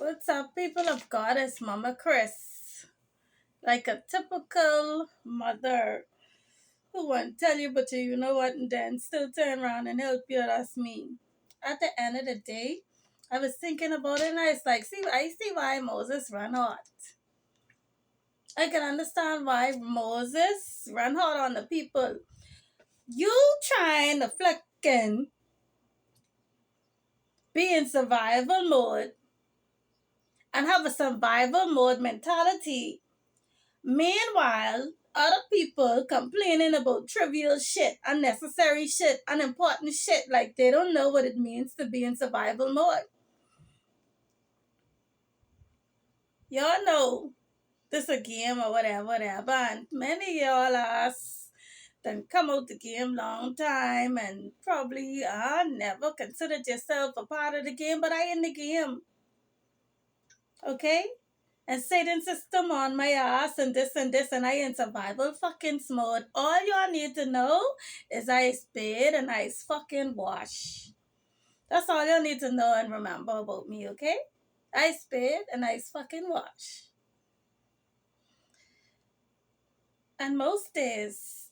What's up, people of God? It's Mama Chris. Like a typical mother who won't tell you, but you know what, and then still turn around and help you. That's me. At the end of the day, I was thinking about it and I was like, I see why Moses ran hot. I can understand why Moses ran hot on the people. You trying to flicking be in survival mode and have a survival mode mentality. Meanwhile, other people complaining about trivial shit, unnecessary shit, unimportant shit, like they don't know what it means to be in survival mode. Y'all know this a game or whatever, and many y'all us done come out the game long time and probably never considered yourself a part of the game, but I in the game. Okay? And Satan system on my ass and this and I in survival fucking mode. All y'all need to know is I spade and I fucking wash. That's all y'all need to know and remember about me, okay? I spade and I fucking wash. And most days,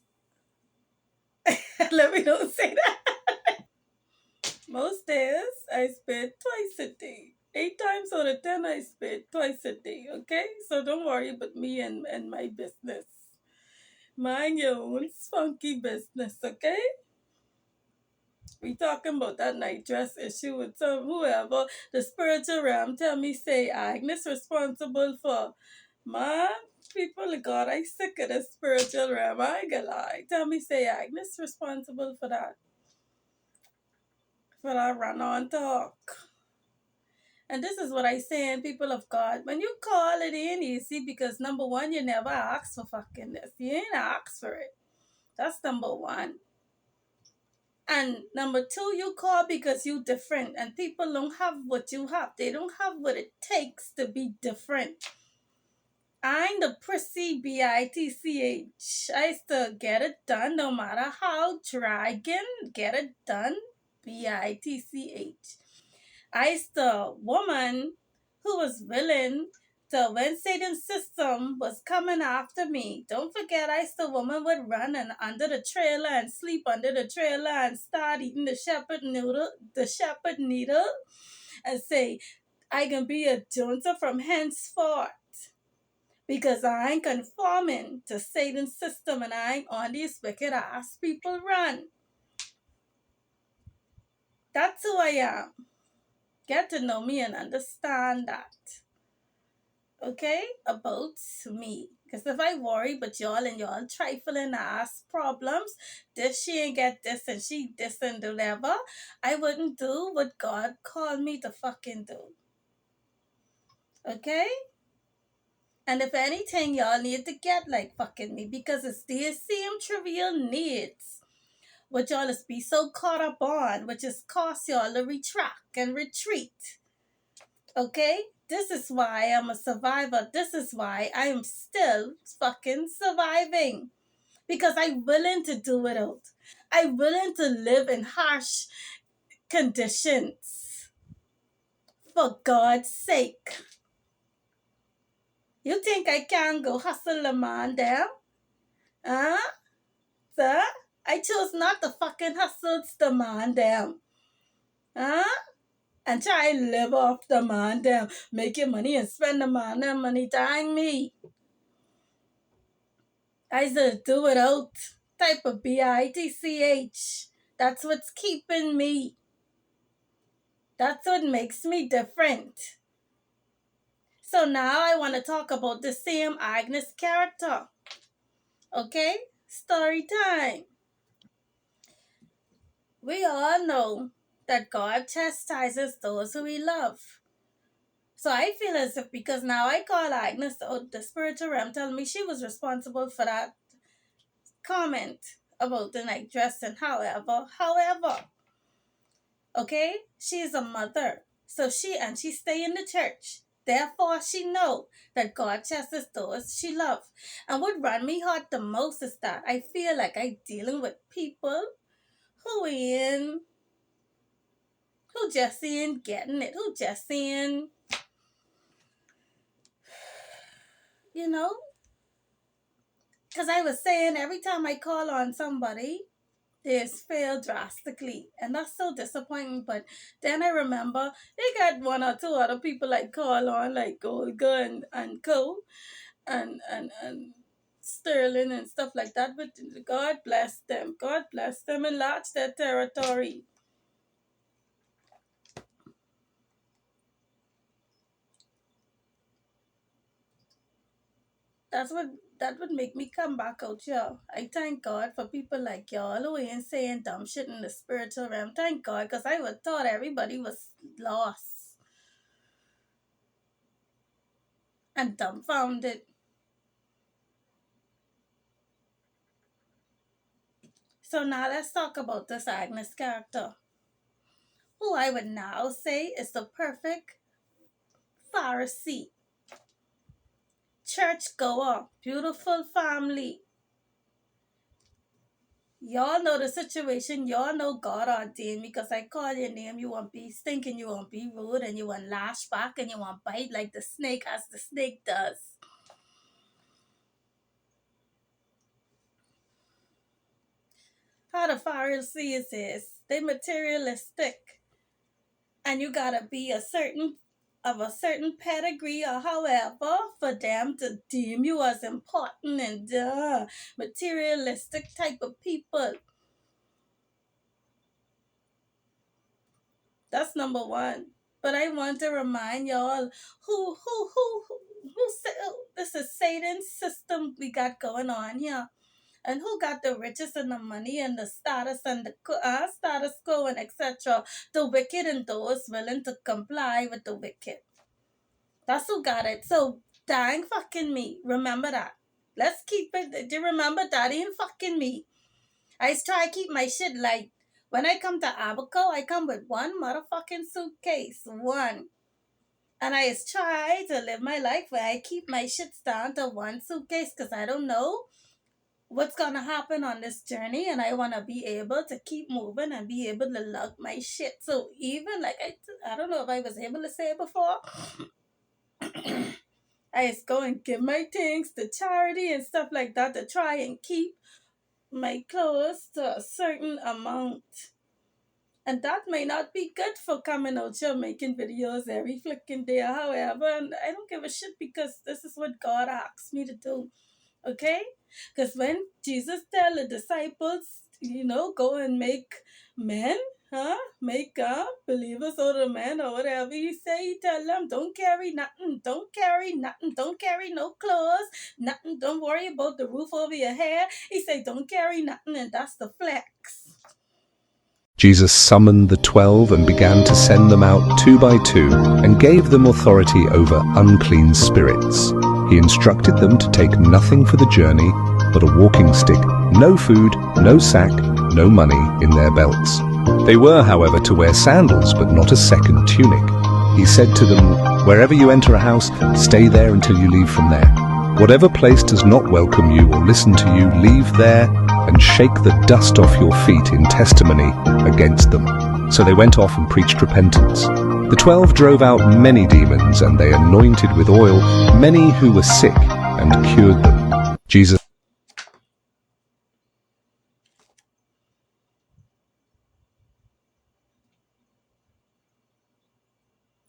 let me don't say that. Most days I spade twice a day. 8 times out of 10 I spade twice a day, okay? So don't worry about me and my business. Mind your own funky business, okay? We talking about that night dress issue with some whoever. The spiritual realm tell me say Agnes responsible for man. People of God, I sick of the spiritual realm. I ain't gonna lie. Tell me say Agnes responsible for that. For that run on talk. And this is what I say in people of God. When you call it in easy, because number one, you never ask for fucking this. You ain't ask for it. That's number one. And number two, you call because you different and people don't have what you have. They don't have what it takes to be different. I'm the prissy bitch. I still get it done no matter how dragon get it done bitch. I still woman who was willing so when Satan's system was coming after me, don't forget I the woman would run and under the trailer and sleep under the trailer and start eating the shepherd needle, and say, I can be a Jonah from henceforth. Because I ain't conforming to Satan's system and I ain't on these wicked ass people run. That's who I am. Get to know me and understand that. Okay, about me. Because if I worry but y'all and y'all trifling ass problems, this she ain't get this and she this and whatever, I wouldn't do what God called me to fucking do. Okay? And if anything, y'all need to get like fucking me because it's these same trivial needs which y'all is be so caught up on, which is cause y'all to retract and retreat. Okay? This is why I'm a survivor. This is why I am still fucking surviving. Because I'm willing to do it out. I'm willing to live in harsh conditions. For God's sake. You think I can go hustle a man there? Huh? Sir? I chose not to fucking hustle the man them. Huh? And try and live off the man them. Make your money and spend the man them money. Dang me. I said do it out. Type of bitch. That's what's keeping me. That's what makes me different. So now I want to talk about the same Agnes character. Okay? Story time. We all know that God chastises those who he loves. So I feel as if because now I call Agnes out, the spiritual realm telling me she was responsible for that comment about the night dress and however, okay, she is a mother, so she stay in the church. Therefore, she know that God chastises those she love. And what run me hot the most is that I feel like I dealing with people who just ain't getting it, who just ain't you know, because I was saying every time I call on somebody, they fail drastically, and that's so disappointing. But then I remember they got one or two other people I call on, like Olga and Co. and Sterling and stuff like that. But God bless them. God bless them, enlarge their territory. That's what that would make me come back out here. I thank God for people like y'all who ain't saying dumb shit in the spiritual realm. Thank God, because I would thought everybody was lost and dumbfounded. So now let's talk about this Agnes character, who I would now say is the perfect Pharisee, churchgoer, beautiful family. Y'all know the situation. Y'all know God ordained me because I call your name. You won't be stinking. You won't be rude, and you won't lash back, and you won't bite like the snake, as the snake does. How the Pharisees is, they materialistic, and you gotta be a certain pedigree or however for them to deem you as important and materialistic type of people. That's number one. But I want to remind y'all who this is Satan's system we got going on here. And who got the riches and the money and the status and the status quo and etc. The wicked and those willing to comply with the wicked. That's who got it. So dang fucking me. Remember that. Let's keep it. Do you remember that ain't fucking me? I try to keep my shit light. When I come to Abaco, I come with one motherfucking suitcase. One. And I just try to live my life where I keep my shit down to one suitcase because I don't know what's gonna happen on this journey, and I wanna be able to keep moving and be able to lug my shit. So even like I don't know if I was able to say it before, I just go and give my things to charity and stuff like that to try and keep my clothes to a certain amount. And that may not be good for coming out here making videos every flicking day, however, and I don't give a shit because this is what God asks me to do. Okay? Because when Jesus tell the disciples, go and make men, make believers out of men or whatever he say, he tell them, don't carry nothing, don't carry nothing, don't carry no clothes, nothing, don't worry about the roof over your head. He say, don't carry nothing, and that's the flex. Jesus summoned the 12 and began to send them out 2 by 2 and gave them authority over unclean spirits. He instructed them to take nothing for the journey but a walking stick, no food, no sack, no money in their belts. They were, however, to wear sandals but not a second tunic. He said to them, "Wherever you enter a house, stay there until you leave from there. Whatever place does not welcome you or listen to you, leave there and shake the dust off your feet in testimony against them." So they went off and preached repentance. The 12 drove out many demons, and they anointed with oil many who were sick and cured them. Jesus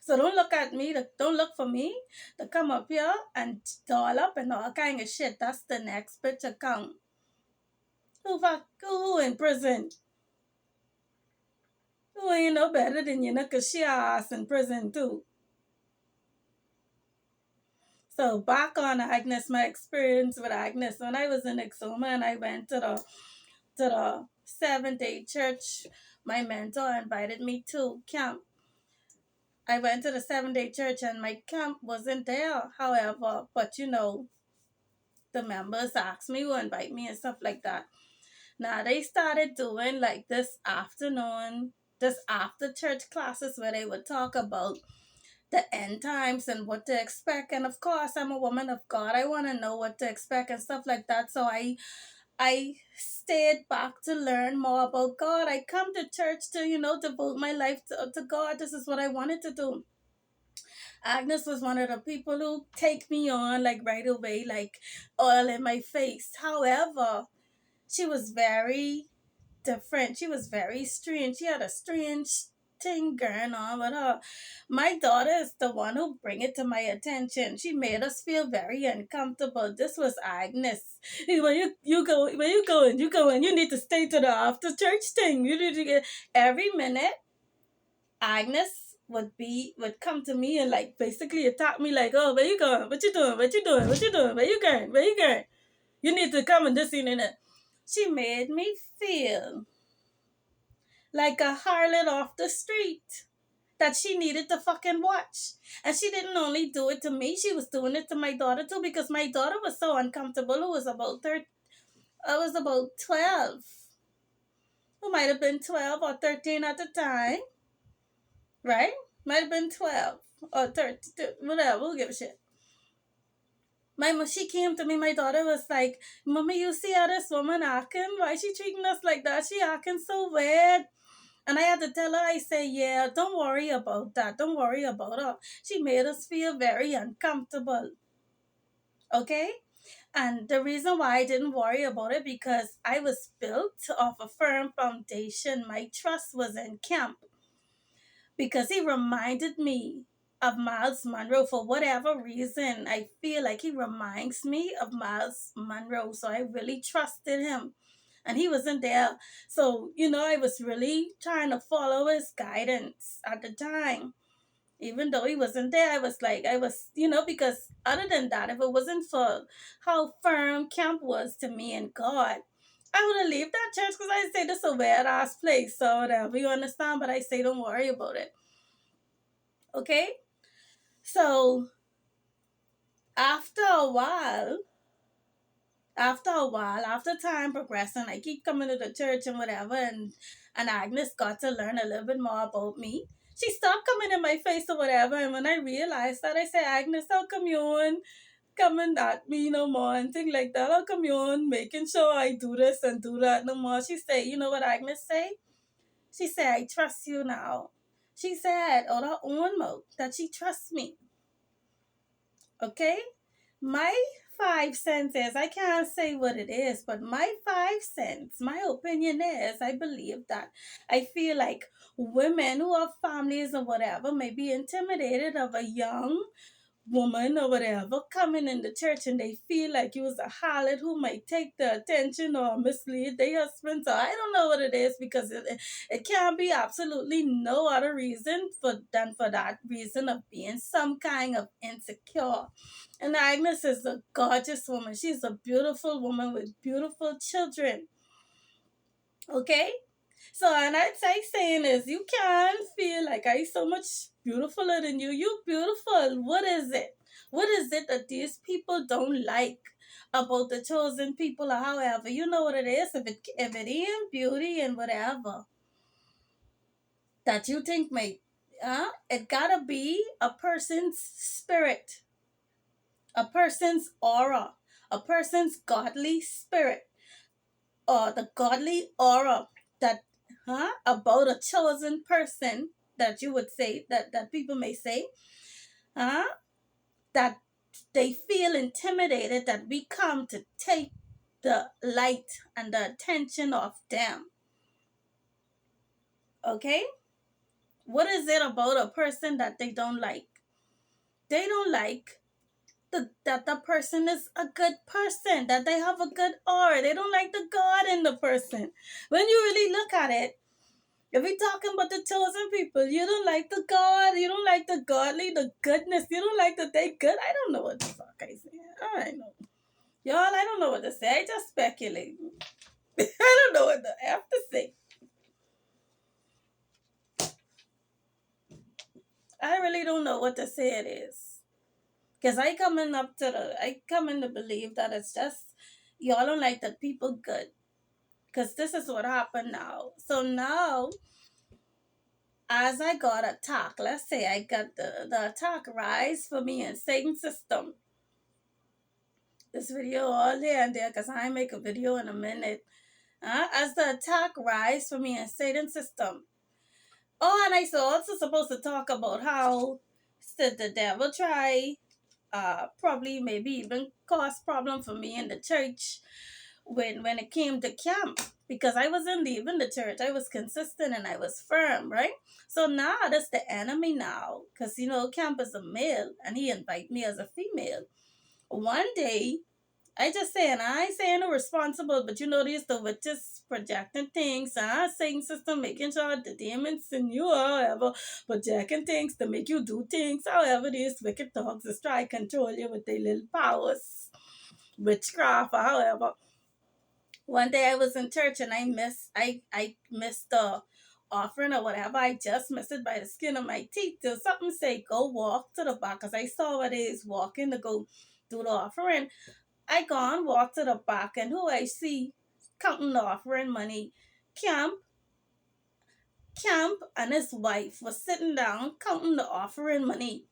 So don't look at me, don't look for me to come up here and doll up and all kind of shit. That's the next bitch account. Who in prison? Who ain't no better than you, cause she ass in prison too. So back on Agnes, my experience with Agnes. When I was in Exuma and I went to the Seventh Day Church, my mentor invited me to camp. I went to the 7 Day Church and my camp wasn't there, however, but the members asked me to invite me and stuff like that. Now they started doing like this after church classes where they would talk about the end times and what to expect. And of course, I'm a woman of God. I want to know what to expect and stuff like that. So I stayed back to learn more about God. I come to church to devote my life to God. This is what I wanted to do. Agnes was one of the people who take me on like right away, like oil in my face. However, she was very different. She was very strange. She had a strange thing going on with her. My daughter is the one who bring it to my attention. She made us feel very uncomfortable. This was Agnes. When you going, you need to stay to the after church thing. You need to get every minute. Agnes would come to me and like basically attack me like, oh, where you going? What you doing? What you doing? What you doing? Where you going? Where you going? You need to come and this and that. She made me feel like a harlot off the street that she needed to fucking watch. And she didn't only do it to me, she was doing it to my daughter too, because my daughter was so uncomfortable. It was about I was about 12. Who might have been 12 or 13 at the time, right? Might have been 12 or 13, whatever, we'll give a shit. She came to me, my daughter was like, Mommy, you see how this woman acting? Why is she treating us like that? She acting so weird. And I had to tell her, I say, yeah, don't worry about that. Don't worry about her. She made us feel very uncomfortable. Okay? And the reason why I didn't worry about it, because I was built off a firm foundation. My trust was in camp. Because he reminded me of Miles Monroe. For whatever reason, I feel like he reminds me of Miles Monroe. So I really trusted him. And he wasn't there. So, I was really trying to follow his guidance at the time. Even though he wasn't there, because other than that, if it wasn't for how firm camp was to me and God, I would have left that church because I say this is a weird ass place. So whatever, you understand? But I say don't worry about it. Okay? So after a while, after time progressing, I keep coming to the church and whatever, and Agnes got to learn a little bit more about me. She stopped coming in my face or whatever, and when I realized that, I said, Agnes, how come you on coming at me no more and things like that? How come you on making sure I do this and do that no more? She said, you know what Agnes say? She said, I trust you now. She said out her own mouth that she trusts me. Okay? My 5 cents is, I can't say what it is, but my 5 cents, my opinion is, I believe that I feel like women who have families or whatever may be intimidated of a young woman or whatever coming in the church, and they feel like you was a harlot who might take the attention or mislead their husband. So I don't know what it is, because it can't be absolutely no other reason than for that reason of being some kind of insecure. And Agnes is a gorgeous woman. She's a beautiful woman with beautiful children. Okay? So, and I'd say saying is, you can't feel like I so much beautifuler than you. You beautiful. What is it? What is it that these people don't like about the chosen people, or however? You know what it is. If it ain't beauty and whatever that you think it gotta be a person's spirit, a person's aura, a person's godly spirit, or the godly aura that about a chosen person, that you would say, that people may say, huh that they feel intimidated that we come to take the light and the attention of them. Okay? What is it about a person that they don't like? They don't like that the person is a good person, that they have a good aura. They don't like the God in the person. When you really look at it, if we're talking about the chosen people, you don't like the God, you don't like the godly, the goodness, you don't like that they good. I don't know what the fuck I say. I don't know. Y'all, I don't know what to say. I just speculate. I don't know what to have to say. I really don't know what to say it is. Because I come in to believe that it's just, y'all don't like the people good. Because this is what happened now. So now, as I got attacked, let's say I got the attack rise for me in Satan's system. This video all there and there, because I make a video in a minute. As the attack rise for me in Satan's system. Oh, and I also supposed to talk about how did the devil try probably maybe even cause problem for me in the church when it came to camp, because I wasn't leaving the church. I was consistent and I was firm, right? So now that's the enemy now, because camp is a male and he invite me as a female. One day I just saying, I ain't saying irresponsible, but these the witches projecting things, Satan system making sure the demons in you, however, projecting things to make you do things, however, these wicked dogs just try to control you with their little powers, witchcraft, or however. One day I was in church and I missed the offering or whatever. I just missed it by the skin of my teeth. Till something say go walk to the back, because I saw what it is walking to go do the offering. I gone walk to the back, and who I see counting the offering money? Camp, Camp and his wife was sitting down counting the offering money.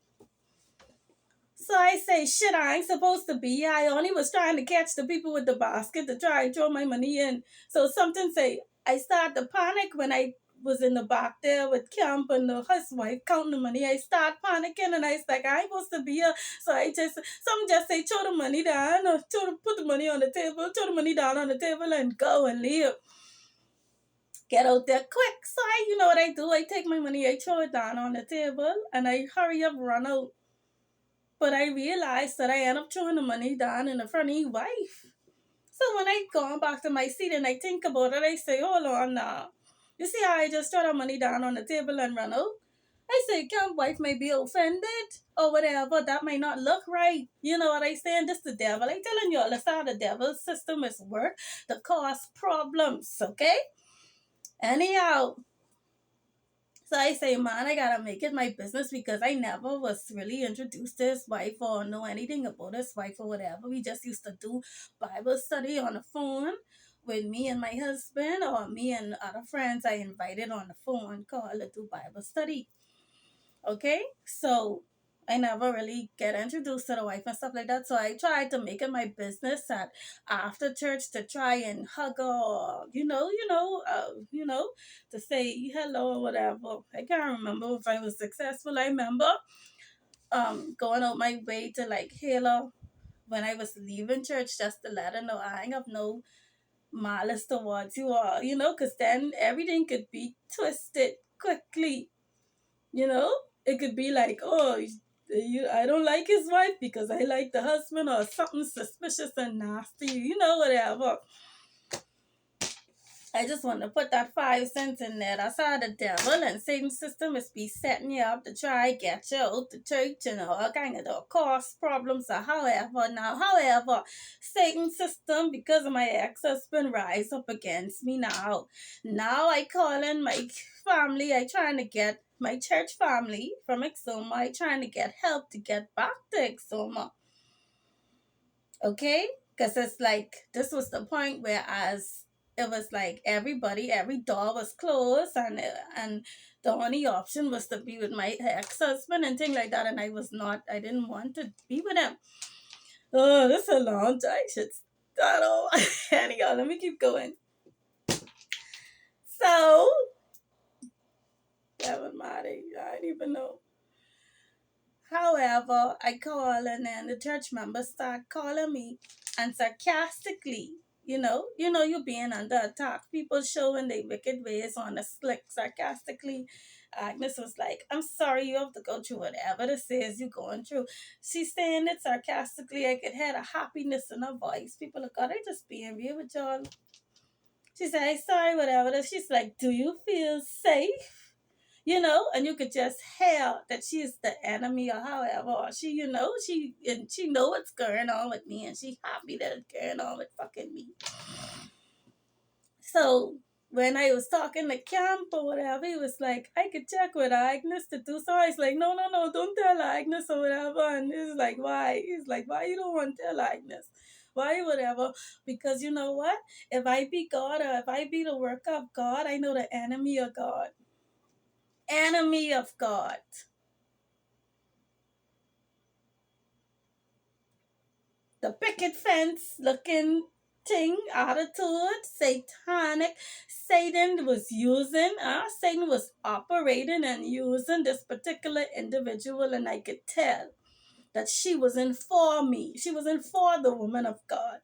So I say, shit, I ain't supposed to be here. I only was trying to catch the people with the basket to try and throw my money in. So something say, I started to panic when I was in the back there with Camp and his wife counting the money. I start panicking and I was like, I ain't supposed to be here. So some just say, throw the money down, or put the money on the table, throw the money down on the table and go and leave. Get out there quick. So you know what I do? I take my money, I throw it down on the table and I hurry up, run out. But I realized that I end up throwing the money down in the front of his wife. So when I go back to my seat and I think about it, I say, hold on now. You see how I just throw the money down on the table and run out? I say, Camp wife may be offended or whatever. That may not look right. You know what I saying? This the devil. I telling you all, that's how the devil's system is work to cause problems, okay? Anyhow, so I say, man, I gotta make it my business, because I never was really introduced to his wife or know anything about his wife or whatever. We just used to do Bible study on the phone with me and my husband, or me and other friends I invited on the phone call to do Bible study. Okay? So I never really get introduced to the wife and stuff like that. So I tried to make it my business at after church to try and hug her, or to say hello or whatever. I can't remember if I was successful. I remember going out my way to like hail her when I was leaving church, just to let her know I ain't have no malice towards you, or because then everything could be twisted quickly. You know, it could be like, oh, I don't like his wife because I like the husband, or something suspicious and nasty, whatever. I just want to put that 5 cents in there. That's how the devil and Satan's system is be setting you up to try get you out the church and all kind of cause problems or however, Satan's system, because of my ex-husband, rise up against me now. Now I call in my family. I trying to get my church family from Exoma. I trying to get help to get back to Exoma. Okay? Because it's like, this was the point where as it was like every door was closed, and the only option was to be with my ex-husband and things like that, and I didn't want to be with him. Oh, this is a long time. I should start over. Anyhow, let me keep going. So, never mind, I don't even know. However, I call, and then the church members start calling me, and sarcastically, you being under attack. People showing their wicked ways on a slick, sarcastically. Agnes was like, I'm sorry you have to go through whatever this is you're going through. She's saying it sarcastically. I could hear the happiness in her voice. People are God, I just being real with y'all. She said, sorry, whatever. She's like, do you feel safe? And you could just hear that she's the enemy or however, or she know what's going on with me, and she happy that it's going on with fucking me. So when I was talking to Camp or whatever, he was like, I could check with Agnes to do so. I was like, no, don't tell Agnes or whatever. And he's like, why? He's like, why you don't want to tell Agnes? Why whatever? Because you know what? If I be God, or if I be the work of God, I know the enemy of God. Enemy of God. The picket fence looking thing, attitude, satanic. Satan was operating and using this particular individual, and I could tell that she wasn't for me. She wasn't for the woman of God.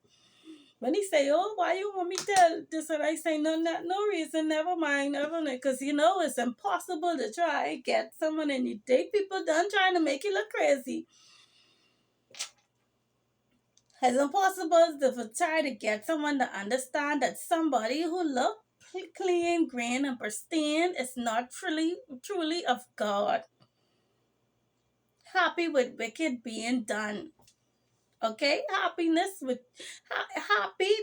When he say, "Oh, why you want me to tell this?" and I say, "No, not no reason. Never mind, never mind." Because it's impossible to try get someone and you date people done trying to make you look crazy. It's impossible to try to get someone to understand that somebody who look clean, green, and pristine is not truly of God. Happy with wicked being done. Okay, happy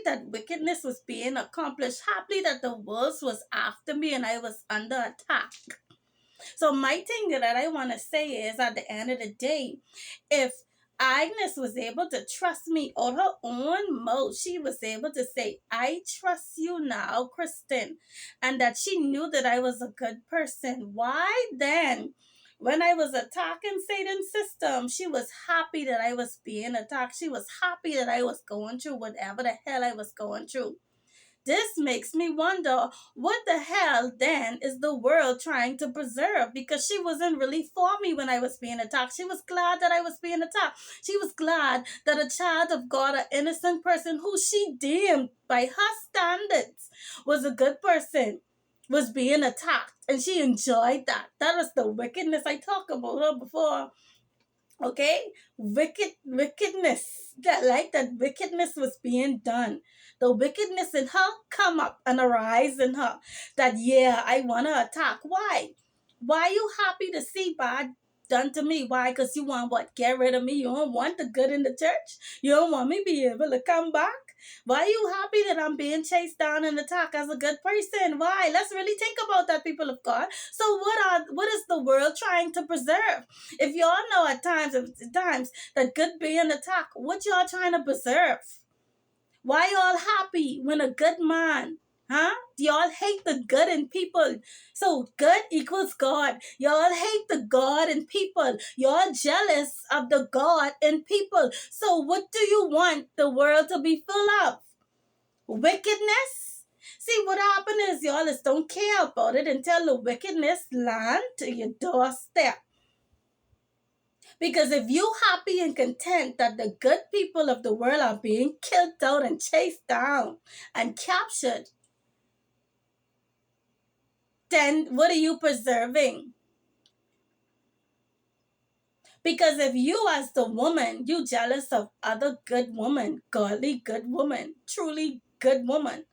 that wickedness was being accomplished, happy that the world was after me and I was under attack. So my thing that I want to say is, at the end of the day, if Agnes was able to trust me on her own mouth, she was able to say, "I trust you now, Kristen," and that she knew that I was a good person. Why then? When I was attacking Satan's system, she was happy that I was being attacked. She was happy that I was going through whatever the hell I was going through. This makes me wonder, what the hell then is the world trying to preserve? Because she wasn't really for me when I was being attacked. She was glad that I was being attacked. She was glad that a child of God, an innocent person who she deemed by her standards was a good person, was being attacked. And she enjoyed that. That was the wickedness I talked about her before. Okay, wickedness, that wickedness was being done, the wickedness in her come up and arise in her, that yeah, I want to attack. Why you happy to see bad done to me? Why? Because you want what? Get rid of me? You don't want the good in the church? You don't want me be able to come back? Why are you happy that I'm being chased down and attacked as a good person? Why? Let's really think about that, people of God. So what is the world trying to preserve? If y'all know at times that good being attacked, what y'all trying to preserve? Why y'all happy when a good man? Huh? Y'all hate the good in people. So good equals God. Y'all hate the God in people. Y'all jealous of the God in people. So what do you want the world to be full of? Wickedness? See, what happened is y'all just don't care about it until the wickedness land to your doorstep. Because if you happy and content that the good people of the world are being killed out and chased down and captured, then what are you preserving? Because if you as the woman, you jealous of other good woman, godly good woman, truly good woman,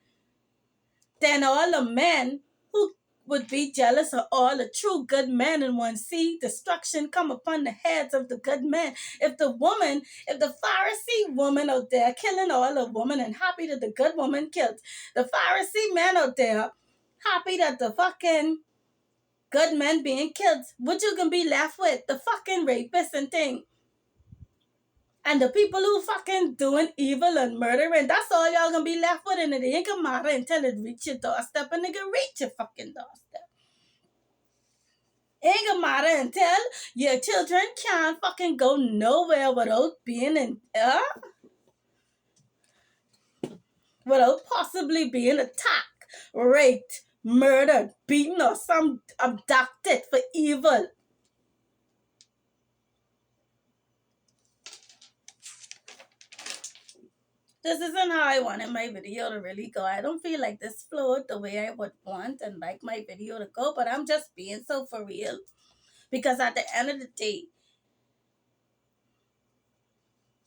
then all the men who would be jealous of all the true good men and one see destruction come upon the heads of the good men. If the Pharisee woman out there killing all the women and happy that the good woman killed, the Pharisee man out there happy that the fucking good men being killed, what you gonna be left with? The fucking rapists and thing. And the people who fucking doing evil and murdering, that's all y'all gonna be left with, and it ain't gonna matter until it reach your doorstep, and it can reach your fucking doorstep. It ain't gonna matter until your children can't fucking go nowhere without being without possibly being attacked, raped, murdered, beaten, or some abducted for evil. This isn't how I wanted my video to really go. I don't feel like this flowed the way I would want and like my video to go, but I'm just being so for real. Because at the end of the day,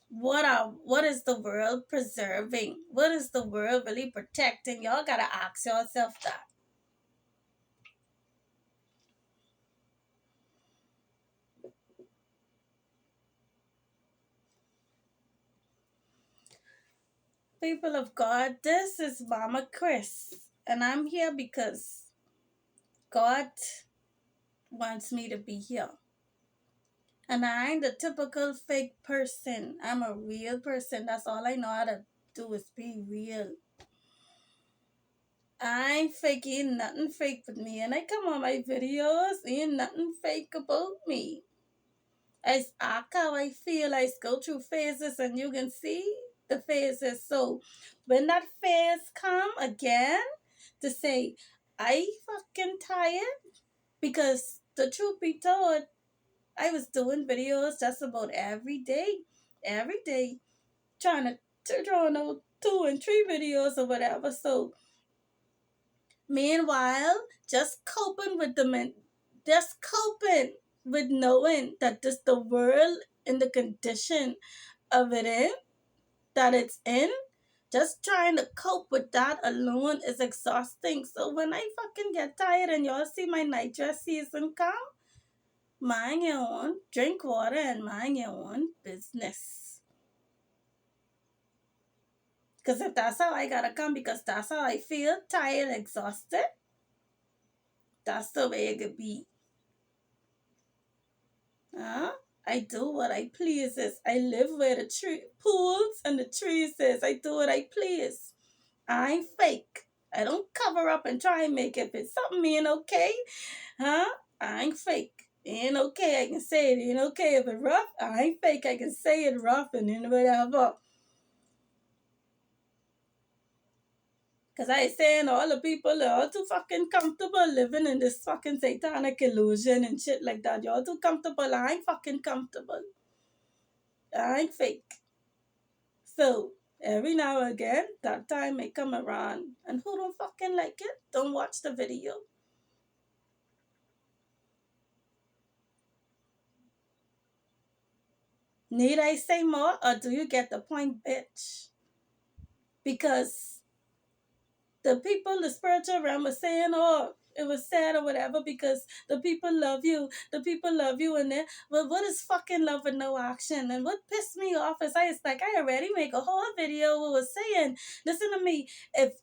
what is the world preserving? What is the world really protecting? Y'all gotta ask yourself that. People of God, this is Mama Chris, and I'm here because God wants me to be here. And I ain't the typical fake person. I'm a real person. That's all I know how to do is be real. I ain't faking nothing fake with me. And I come on my videos, ain't nothing fake about me. I act how I feel. I go through phases and you can see the phases. So when that phase come again, to say, I fucking tired, because the truth be told, I was doing videos just about every day, trying to draw out 2 and 3 videos or whatever. So meanwhile, just coping with just coping with knowing that this the world in the condition of it in that it's in. Just trying to cope with that alone is exhausting. So when I fucking get tired and y'all see my night dress season come, mind your own, drink water and mind your own business. Because if that's how I gotta come, because that's how I feel, tired, exhausted, that's the way it could be. I do what I pleases. I live where the pools and the trees is. I do what I please. I ain't fake. I don't cover up and try and make it. If it's something ain't okay, I ain't fake. It ain't okay, I can say it. It ain't okay if it's rough. I ain't fake. I can say it rough and then whatever. Because I saying all the people are all too fucking comfortable living in this fucking satanic illusion and shit like that. Y'all too comfortable. I ain't fucking comfortable. I ain't fake. So, every now and again, that time may come around. And who don't fucking like it, don't watch the video. Need I say more, or do you get the point, bitch? Because the people, the spiritual realm was saying, oh, it was sad or whatever because the people love you. The people love you. And then, well, what is fucking love with no action? And what pissed me off is I already make a whole video who was saying, listen to me, if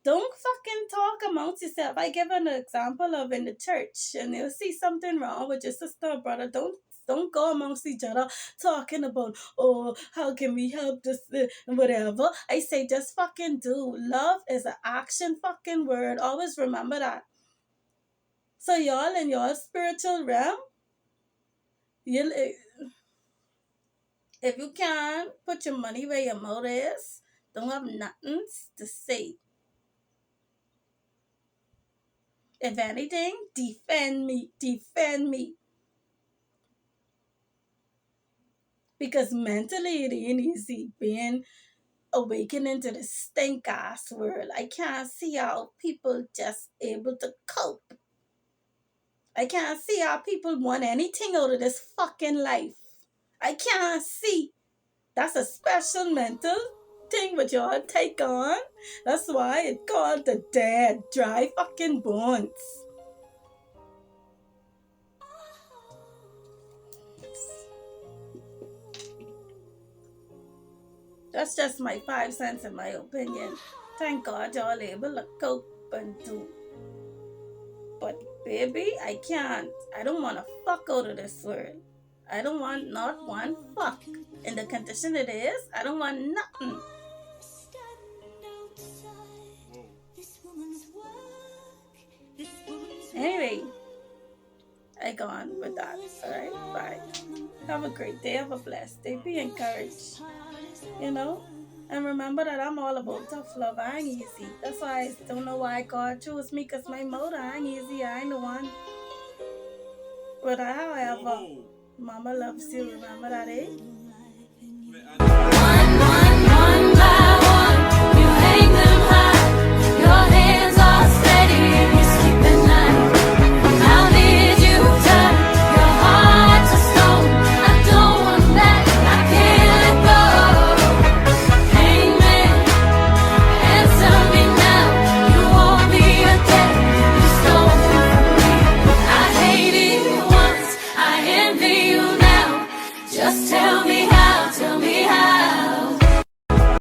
don't fucking talk amongst yourself. I give an example of in the church and you'll see something wrong with your sister or brother. Don't go amongst each other talking about, oh, how can we help this, whatever. I say just fucking do. Love is an action fucking word. Always remember that. So y'all in your spiritual realm, if you can put your money where your mouth is, don't have nothing to say. If anything, defend me. Because mentally it ain't easy being awakening to this stink ass world. I can't see how people just able to cope. I can't see how people want anything out of this fucking life. I can't see. That's a special mental thing which y'all take on. That's why it's called the dead, dry fucking bones. That's just my 5 cents in my opinion. Thank God y'all able to cope and do. But baby, I can't. I don't want to fuck out of this world. I don't want not one fuck. In the condition it is, I don't want nothing. Anyway, I gone with that. Alright, bye. Have a great day. Have a blessed day. Be encouraged. You know? And remember that I'm all about tough love. I ain't easy. That's why I don't know why God chose me, because my motor ain't easy. I ain't the one. But however, Mama loves you. Remember that, eh? One by one, you hang them high. Your hands are steady if you sleep at night. How did you turn your heart to stone? I don't want back. I can't let go. Hangman, answer me now. You won't be a debt. You stole from me. I hated you once. I envy you now. Just tell me